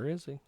Where is he?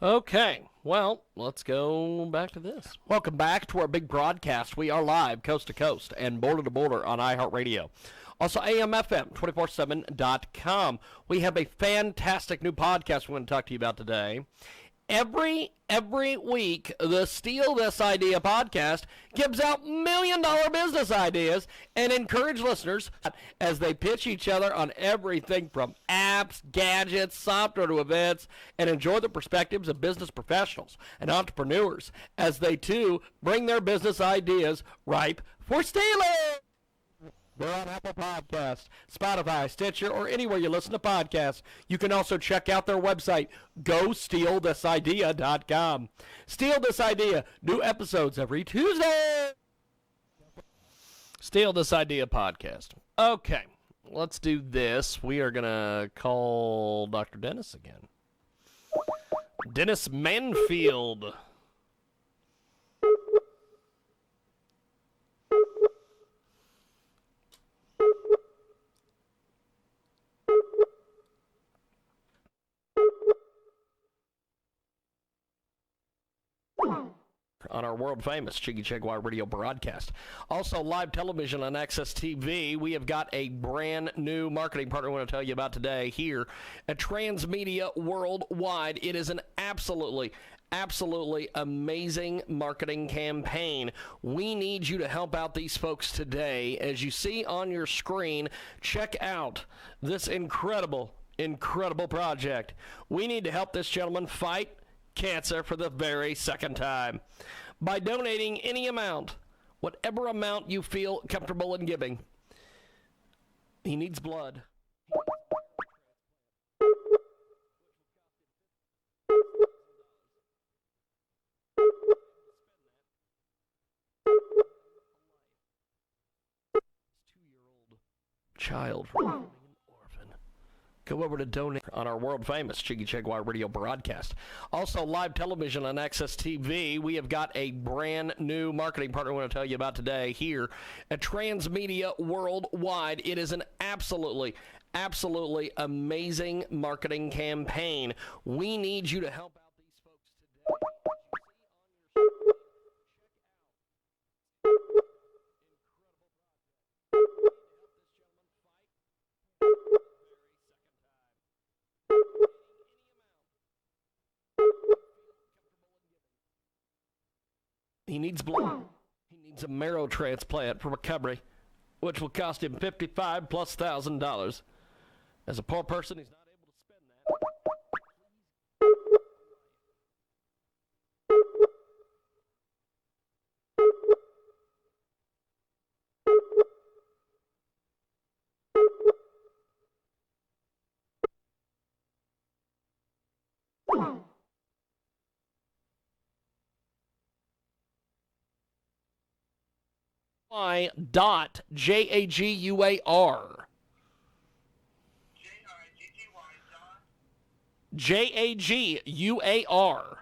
Okay, well, let's go back to this. Welcome back to our big broadcast. We are live coast to coast and border to border on iHeartRadio. Also, AMFM247.com. We have a fantastic new podcast we want to talk to you about today. Every week, the Steal This Idea podcast gives out million-dollar business ideas and encourage listeners as they pitch each other on everything from apps, gadgets, software to events, and enjoy the perspectives of business professionals and entrepreneurs as they, too, bring their business ideas ripe for stealing. They're on Apple Podcasts, Spotify, Stitcher, or anywhere you listen to podcasts. You can also check out their website, GoStealThisIdea.com. Steal This Idea. New episodes every Tuesday. Steal This Idea podcast. Okay, let's do this. We are going to call Dr. Dennis again. Dennis Manfield. On our world-famous KJAG radio broadcast. Also, live television on Access TV. We have got a brand new marketing partner I want to tell you about today here at Transmedia Worldwide. It is an absolutely amazing marketing campaign. We need you to help out these folks today. As you see on your screen, check out this incredible project. We need to help this gentleman fight cancer for the very second time by donating any amount, whatever amount you feel comfortable in giving. He needs blood. Two-year-old child from an orphan. Go over to donate on our world-famous KJAG radio broadcast. Also, live television on Access TV. We have got a brand new marketing partner I want to tell you about today here at Transmedia Worldwide. It is an absolutely amazing marketing campaign. We need you to help out these folks today. He needs blood. He needs a marrow transplant for recovery, which will cost him $55,000+. As a poor person, he's not able to spend that. JAGUAR. JAGUAR.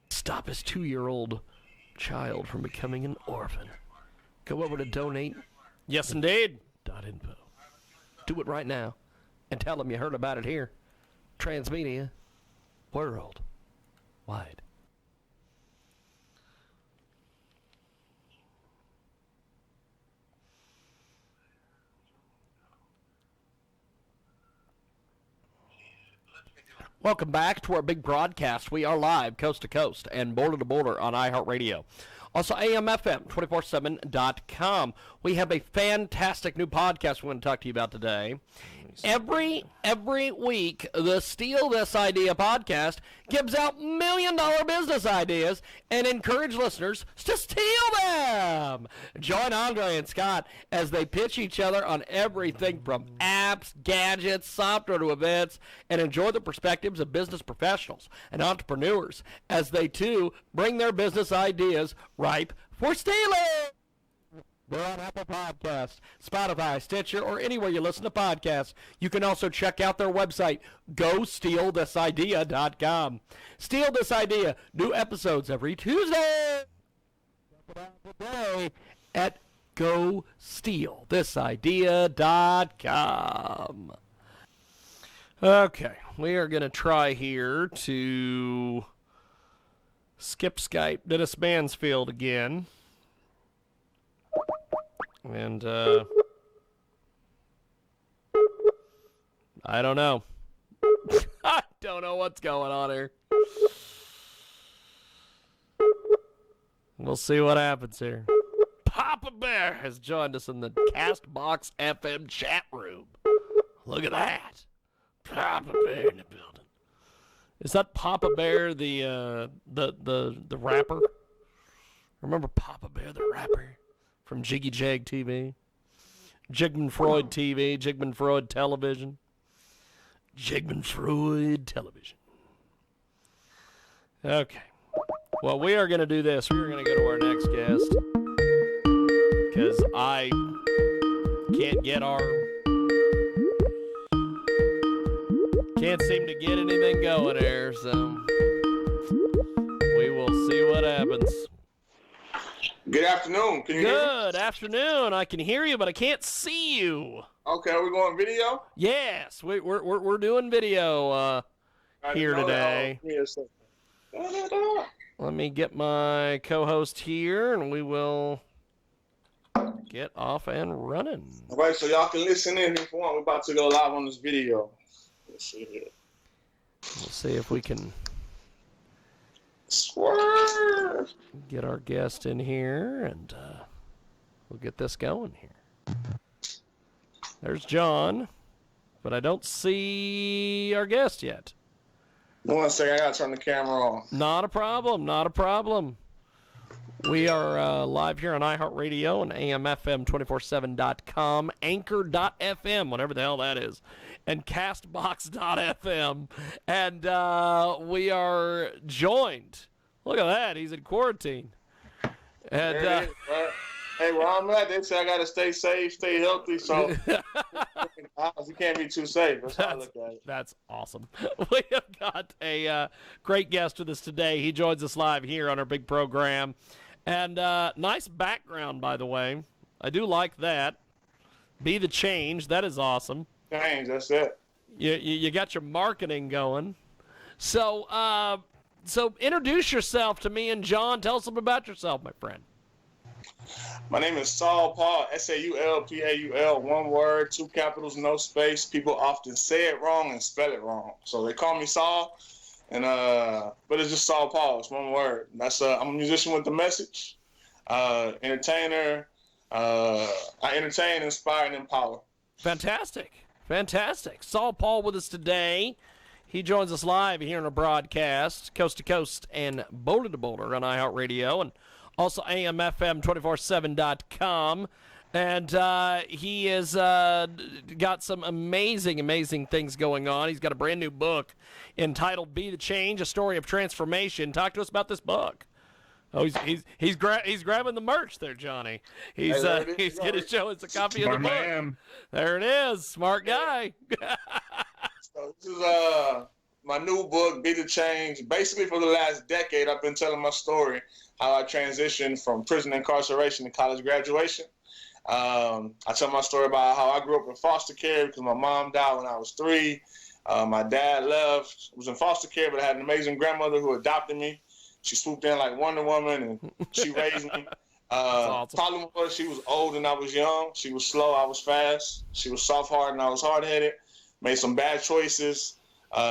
Stop his 2-year-old child from becoming an orphan. Go over to donate. Yes, indeed. .info. Do it right now and tell them you heard about it here. Transmedia Worldwide. Welcome back to our big broadcast. We are live coast to coast and border to border on iHeartRadio. Also, amfm247.com. We have a fantastic new podcast we're going to talk to you about today. Every week, the Steal This Idea podcast gives out $1 million business ideas and encourage listeners to steal them. Join Andre and Scott as they pitch each other on everything from apps, gadgets, software to events, and enjoy the perspectives of business professionals and entrepreneurs as they, too, bring their business ideas ripe for stealing. They're on Apple Podcasts, Spotify, Stitcher, or anywhere you listen to podcasts. You can also check out their website, GoStealThisIdea.com. Steal This Idea. New episodes every Tuesday. Check it out today at GoStealThisIdea.com. Okay, we are going to try here to skip Skype Dennis Mansfield again. And, I don't know. I don't know what's going on here. We'll see what happens here. Papa Bear has joined us in the Castbox FM chat room. Look at that. Papa Bear in the building. Is that Papa Bear the rapper? Remember Papa Bear the rapper? From KJAG TV, Jigman Freud TV, Jigman Freud Television, Jigman Freud Television. Okay. Well, we are going to do this. We're going to go to our next guest because I can't seem to get anything going there, so we will see what happens. Good afternoon. Can you hear me? Good afternoon. I can hear you, but I can't see you. Okay, are we going video? Yes, we're doing video here today. Let me get my co-host here, and we will get off and running. All right, so y'all can listen in if you want. We're about to go live on this video. Let's see here. We'll see if we can Swerve. Get our guest in here, and we'll get this going here. There's John, but I don't see our guest yet. 1 second, I gotta turn the camera on. Not a problem, not a problem. We are live here on iHeartRadio and AMFM247.com, Anchor.fm, whatever the hell that is, and Castbox.fm. And we are joined. Look at that. He's in quarantine. And right? Hey, where I'm at, they say I got to stay safe, stay healthy, so you can't be too safe. That's how I look at it. That's awesome. We have got a great guest with us today. He joins us live here on our big program. And nice background, by the way. I do like that. Be the change. That is awesome. Change, that's it. You got your marketing going. So introduce yourself to me and John. Tell us something about yourself, my friend. My name is Saul Paul, SaulPaul, one word, 2 capitals, no space. People often say it wrong and spell it wrong. So they call me Saul, and but it's just Saul Pauls, one word. That's I'm a musician with the message, entertainer. I entertain, inspire, and empower. Fantastic. Saul Paul with us today. He joins us live here on a broadcast, coast to coast and boulder to boulder on iHeartRadio and also AMFM247.com. And he has got some amazing things going on. He's got a brand new book entitled Be the Change, A Story of Transformation. Talk to us about this book. Oh, he's grabbing the merch there, Johnny. He's going to show us a copy of the book. Man. There it is. Smart guy. So this is my new book, Be the Change. Basically, for the last decade, I've been telling my story, how I transitioned from prison incarceration to college graduation. I tell my story about how I grew up in foster care because my mom died when I was 3. My dad left, was in foster care, but I had an amazing grandmother who adopted me. She swooped in like Wonder Woman, and she raised me. Awesome. Problem was she was old and I was young. She was slow, I was fast. She was soft-hearted and I was hard-headed. Made some bad choices.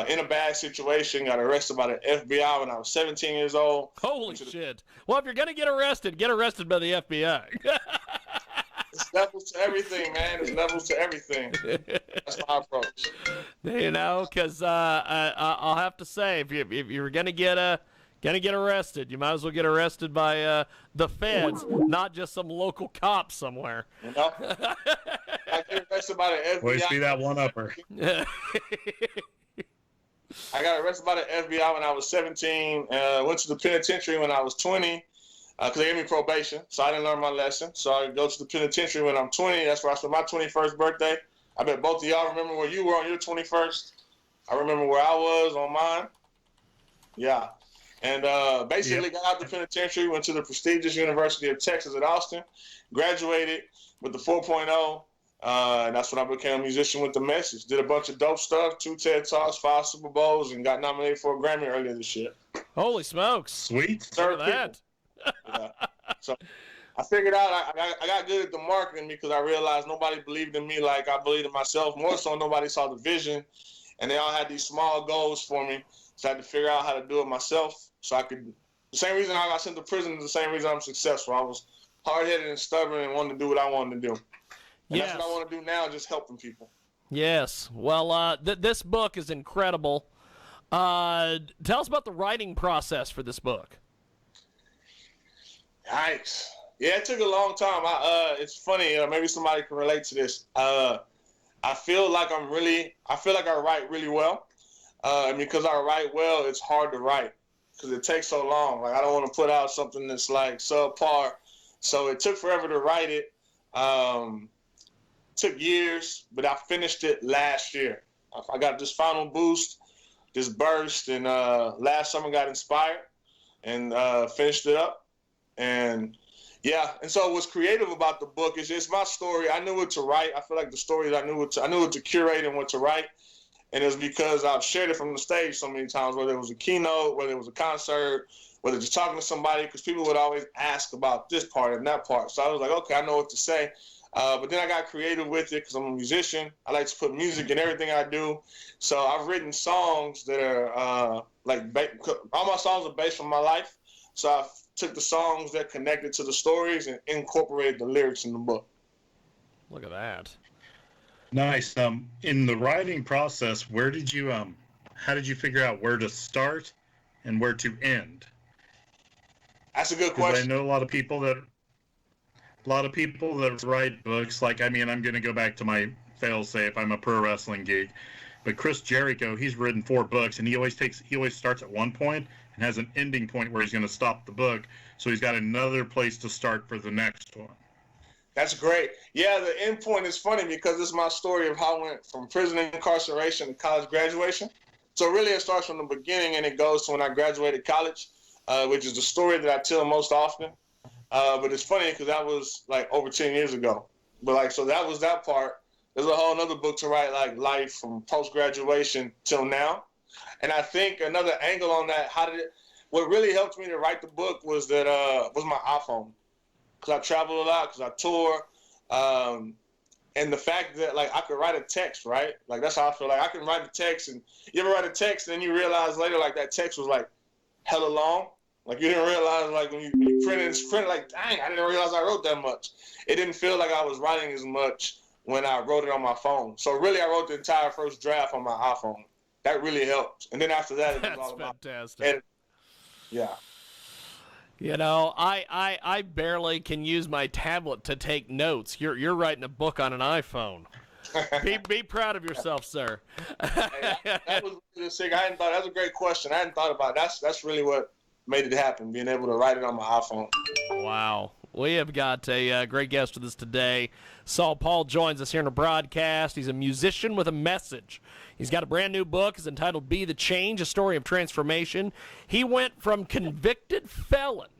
in a bad situation, got arrested by the FBI when I was 17 years old. Holy shit. Well, if you're going to get arrested by the FBI. It's levels to everything, man. It's levels to everything. That's my approach. You know, because I'll have to say, if you're going to get arrested, you might as well get arrested by the feds, not just some local cop somewhere. You know? I get arrested by the FBI. Always be that one-upper. I got arrested by the FBI when I was 17. Went to the penitentiary when I was 20 because they gave me probation, so I didn't learn my lesson. So I go to the penitentiary when I'm 20. That's where I spent my 21st birthday. I bet both of y'all remember where you were on your 21st. I remember where I was on mine. Yeah. And basically got out the penitentiary, went to the prestigious University of Texas at Austin, graduated with the 4.0. And that's when I became a musician with the message. Did a bunch of dope stuff, 2 TED Talks, 5 Super Bowls, and got nominated for a Grammy earlier this year. Holy smokes. Sweet. Look at that. Yeah. So I figured out I got good at the marketing because I realized nobody believed in me like I believed in myself. More so, nobody saw the vision. And they all had these small goals for me. So I had to figure out how to do it myself so I could. The same reason I got sent to prison is the same reason I'm successful. I was hard-headed and stubborn and wanted to do what I wanted to do. And Yes. that's what I want to do now, just helping people. Yes. Well, this book is incredible. Tell us about the writing process for this book. Yikes. Yeah, it took a long time. It's funny. Maybe somebody can relate to this. I feel like I write really well. And because I write well, it's hard to write because it takes so long. Like I don't want to put out something that's like subpar. So it took forever to write it. Took years, but I finished it last year. I got this final boost, this burst, and last summer got inspired and finished it up. And yeah, and so what's creative about the book is it's my story. I knew what to write. I feel like the stories I knew what to curate and what to write. And it's because I've shared it from the stage so many times, whether it was a keynote, whether it was a concert, whether just talking to somebody, because people would always ask about this part and that part. So I was like, okay, I know what to say. But then I got creative with it because I'm a musician. I like to put music in everything I do. So I've written songs that are all my songs are based on my life. So I took the songs that connected to the stories and incorporated the lyrics in the book. Look at that. Nice. In the writing process, how did you figure out where to start and where to end? That's a good Because question. I know a lot of people that write books. Like, I mean, I'm going to go back to my fail-safe. I'm a pro wrestling geek. But Chris Jericho, he's written 4 books, and he always starts at one point and has an ending point where he's going to stop the book. So he's got another place to start for the next one. That's great. Yeah, the end point is funny because it's my story of how I went from prison incarceration to college graduation. So really it starts from the beginning and it goes to when I graduated college, which is the story that I tell most often. But it's funny because that was like over 10 years ago. But like, so that was that part. There's a whole other book to write, like life from post-graduation till now. And I think another angle on that, what really helped me to write the book was that was my iPhone. Because I travel a lot, because I tour. And the fact that like I could write a text, right? Like that's how I feel. Like I can write a text, and you ever write a text and then you realize later like that text was like hella long. Like you didn't realize like when you print it like, dang, I didn't realize I wrote that much. It didn't feel like I was writing as much when I wrote it on my phone. So really I wrote the entire first draft on my iPhone. That really helped. And then after that, it was all about fantastic. edit. Yeah. You know, I barely can use my tablet to take notes. You're writing a book on an iPhone. Be proud of yourself, sir. Hey, that was really sick. That was a great question. I hadn't thought about it. That's really what made it happen, being able to write it on my iPhone. Wow. We have got a great guest with us today. Saul Paul joins us here in the broadcast. He's a musician with a message. He's got a brand new book. It's entitled Be the Change, A Story of Transformation. He went from convicted felon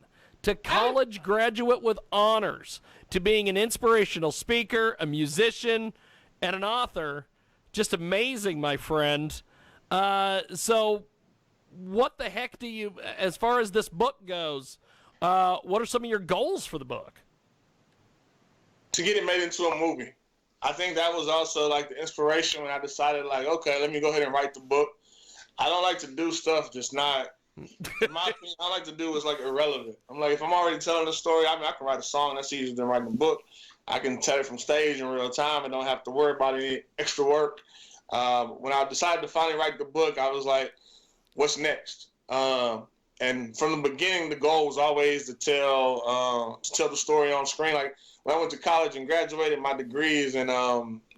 to college graduate with honors to being an inspirational speaker, a musician, and an author. Just amazing, my friend. So what the heck do you, as far as this book goes, what are some of your goals for the book? To get it made into a movie. I think that was also like the inspiration when I decided like, okay, let me go ahead and write the book. I don't like to do stuff just not. In my opinion, I like to do is like irrelevant. I'm like, if I'm already telling a story, I mean, I can write a song. That's easier than writing a book. I can tell it from stage in real time and don't have to worry about any extra work. When I decided to finally write the book, I was like, what's next? And from the beginning, the goal was always to tell the story on screen. Like when I went to college and graduated, my degree is in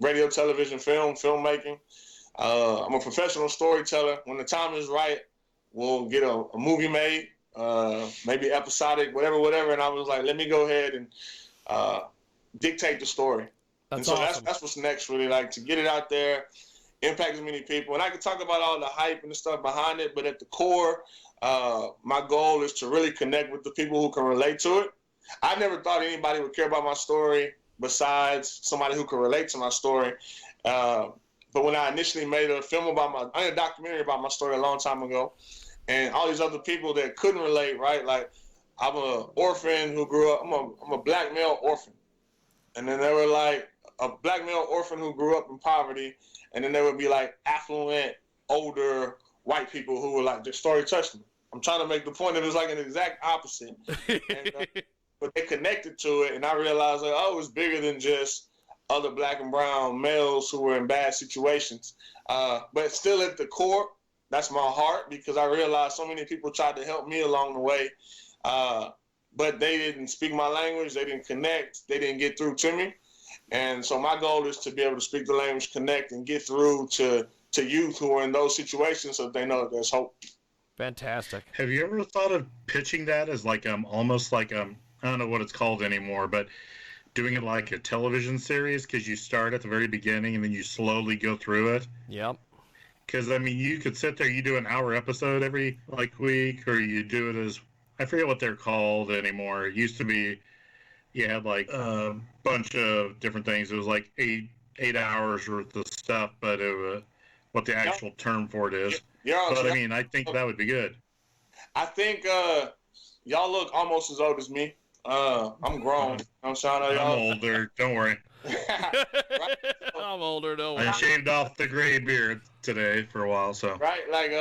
radio, television, filmmaking. I'm a professional storyteller. When the time is right, we'll get a movie made, maybe episodic, whatever. And I was like, let me go ahead and dictate the story. That's and so awesome. that's what's next, really, like to get it out there, impact as many people. And I can talk about all the hype and the stuff behind it, but at the core, my goal is to really connect with the people who can relate to it. I never thought anybody would care about my story besides somebody who can relate to my story. But when I initially made a documentary about my story a long time ago, and all these other people that couldn't relate, right? Like I'm an orphan who grew up. I'm a black male orphan, and then they were like a black male orphan who grew up in poverty, and then there would be like affluent, older white people who were like, their story touched me. I'm trying to make the point that it's like an exact opposite, but they connected to it, and I realized like, oh, it's bigger than just other black and brown males who were in bad situations. But still at the core, that's my heart, because I realized so many people tried to help me along the way, but they didn't speak my language, they didn't connect, they didn't get through to me. And so my goal is to be able to speak the language, connect, and get through to youth who are in those situations so they know that there's hope. Fantastic. Have you ever thought of pitching that as like almost like I don't know what it's called anymore, but doing it like a television series, because you start at the very beginning and then you slowly go through it? Yep. Because I mean, you could sit there, you do an hour episode every like week, or you do it as, I forget what they're called anymore. It used to be you had like a bunch of different things. It was like eight hours worth of stuff, but it was what the actual term for it is. But I mean, I think that would be good. I think y'all look almost as old as me. I'm grown. I'm older. Don't worry. Right? I'm older. Don't worry. I shaved off the gray beard today for a while, so. Right, like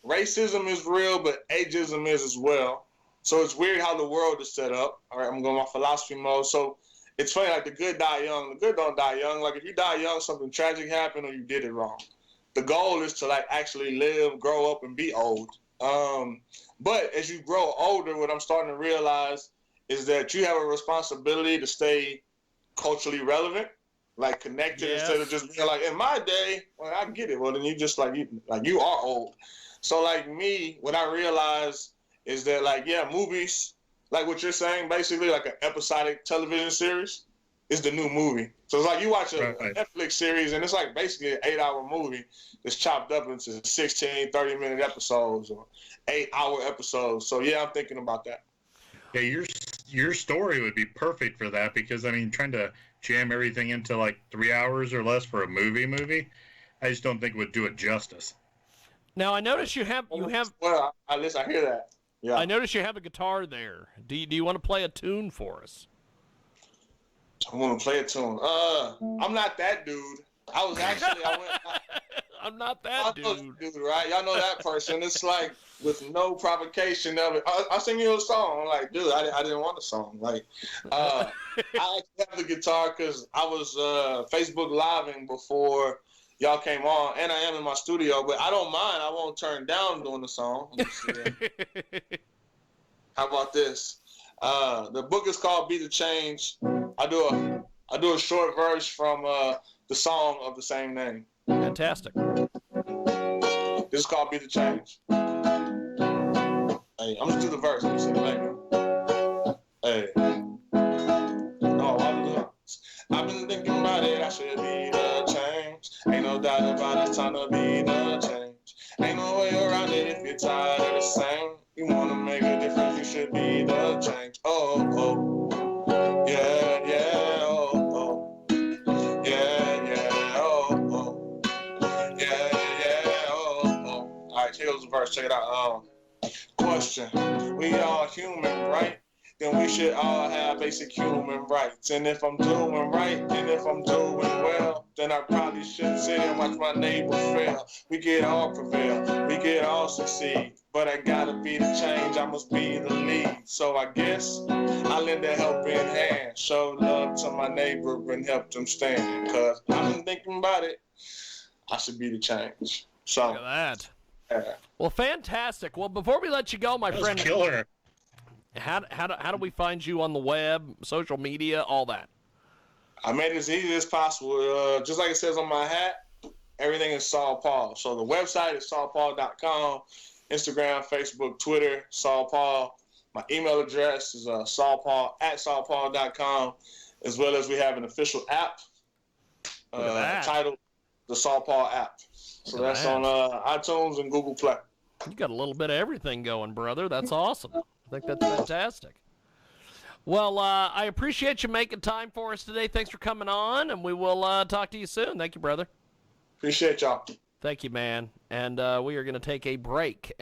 racism is real, but ageism is as well. So it's weird how the world is set up. All right, I'm going my philosophy mode. So it's funny, like the good die young. The good don't die young. Like if you die young, something tragic happened or you did it wrong. The goal is to like actually live, grow up, and be old. But as you grow older, what I'm starting to realize is that you have a responsibility to stay culturally relevant, like connected, instead of just being like, in my day, well, I get it. Well, then you just like you are old. So like me, what I realized is that like, yeah, movies, like what you're saying, basically like an episodic television series is the new movie. So it's like you watch a Netflix series and it's like basically an 8-hour movie that's chopped up into 16, 30-minute episodes or 8-hour episodes. So yeah, I'm thinking about that. Yeah, your story would be perfect for that, because I mean, trying to jam everything into like 3 hours or less for a movie, I just don't think it would do it justice. Now I notice you have. Well, I hear that. Yeah. I notice you have a guitar there. Do you want to play a tune for us? I want to play a tune. I'm not that dude. I'm not that dude. Right? Y'all know that person. It's like with no provocation of it. I'll sing you a song. I'm like, dude, I didn't want a song. Like, I actually have the guitar because I was Facebook Living before y'all came on, and I am in my studio, but I don't mind. I won't turn down doing the song. How about this? The book is called Be the Change. I do a short verse from the song of the same name. Fantastic. This is called Be the Change. Hey, I'm just do the verse. Let me see the language. Hey. Oh, I've been thinking about it. I should be the change. Ain't no doubt about it. Time to be the change. Ain't no way around it if you're tired of the same. You wanna make a difference, you should be the change. Oh, oh, yeah, yeah, oh, oh, yeah, yeah, oh, oh, yeah, yeah, oh, oh. All right, here goes the verse. Check it out. Question: we all human, right? Then we should all have basic human rights. And if I'm doing right, and if I'm doing well, then and I probably shouldn't sit and watch my neighbor fail. We could all prevail, we could all succeed, but I gotta be the change, I must be the lead. So I guess I lend a helping hand, show love to my neighbor and help them stand. Cause I've been thinking about it, I should be the change. So Look at that. Well, fantastic. Well, before we let you go, my friend, killer. How do we find you on the web, social media, all that? I made it as easy as possible. Just like it says on my hat, everything is Saul Paul. So the website is saulpaul.com, Instagram, Facebook, Twitter, Saul Paul. My email address is saulpaul@saulpaul.com, as well as we have an official app titled the Saul Paul app. So that's on iTunes and Google Play. You got a little bit of everything going, brother. That's awesome. I think that's fantastic. Well, I appreciate you making time for us today. Thanks for coming on, and we will talk to you soon. Thank you, brother. Appreciate y'all. Thank you, man. And we are going to take a break.